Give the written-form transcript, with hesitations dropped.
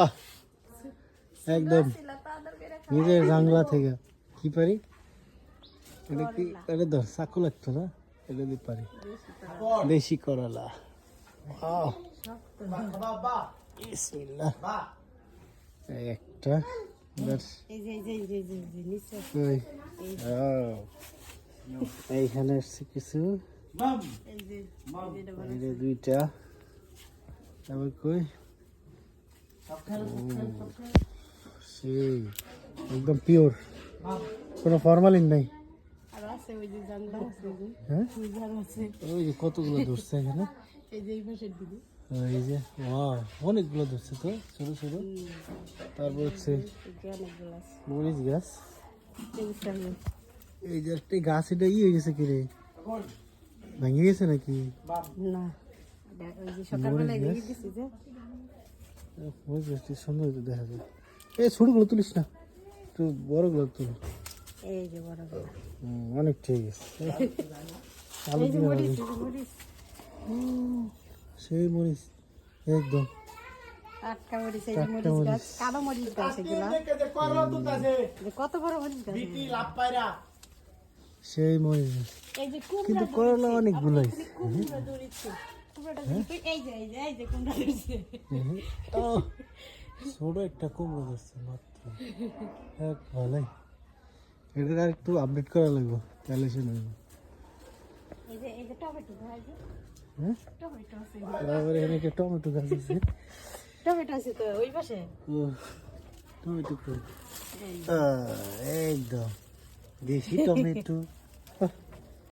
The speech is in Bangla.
বাহ, একদম নিজের জাংলা থেকে কি পারি। এটা কি, এটা ধর চাকু লাগতো না, এটা দিয়ে পারি। দেশি করলা, বিসমিল্লাহ। এই একটা ব্যাস। ওই, এইখানে আসছে কিছু, এই যে দুইটা, আবার কই সেই একদম পিওর, কোনো ফরমালিন নাই। হ্যাঁ, ওই যে কতগুলো ধরছে এখানে, এই যে অনেকগুলো ধরছে তো, ছোট ছোট। তারপর হচ্ছে মরিচ গাছ, এই যে একটা গাছ, এটা হয়ে গেছে কি রে, ভেঙে গেছে নাকি? মরিচ গাছটি সুন্দর দেখা যায়। এই ছোটগুলো তুলিস না, একটু বড়গুলো তুল। অনেক ঠিক আছে। আলু দিয়ে সেই মরিচ একদম কত বড় মরিচ গাছ, সেই মরিচ, কিন্তু করলা অনেকগুলো ছোট একটা কুমড়ো ধরছে মাত্র, ভালোই। এটা আর একটু আপডেট করা লাগবে, তাহলে সে নেবে। টমেটো গাছ আছে, টমেটো আছে তো ওই পাশে। টমেটো একদম দেশি টমেটো।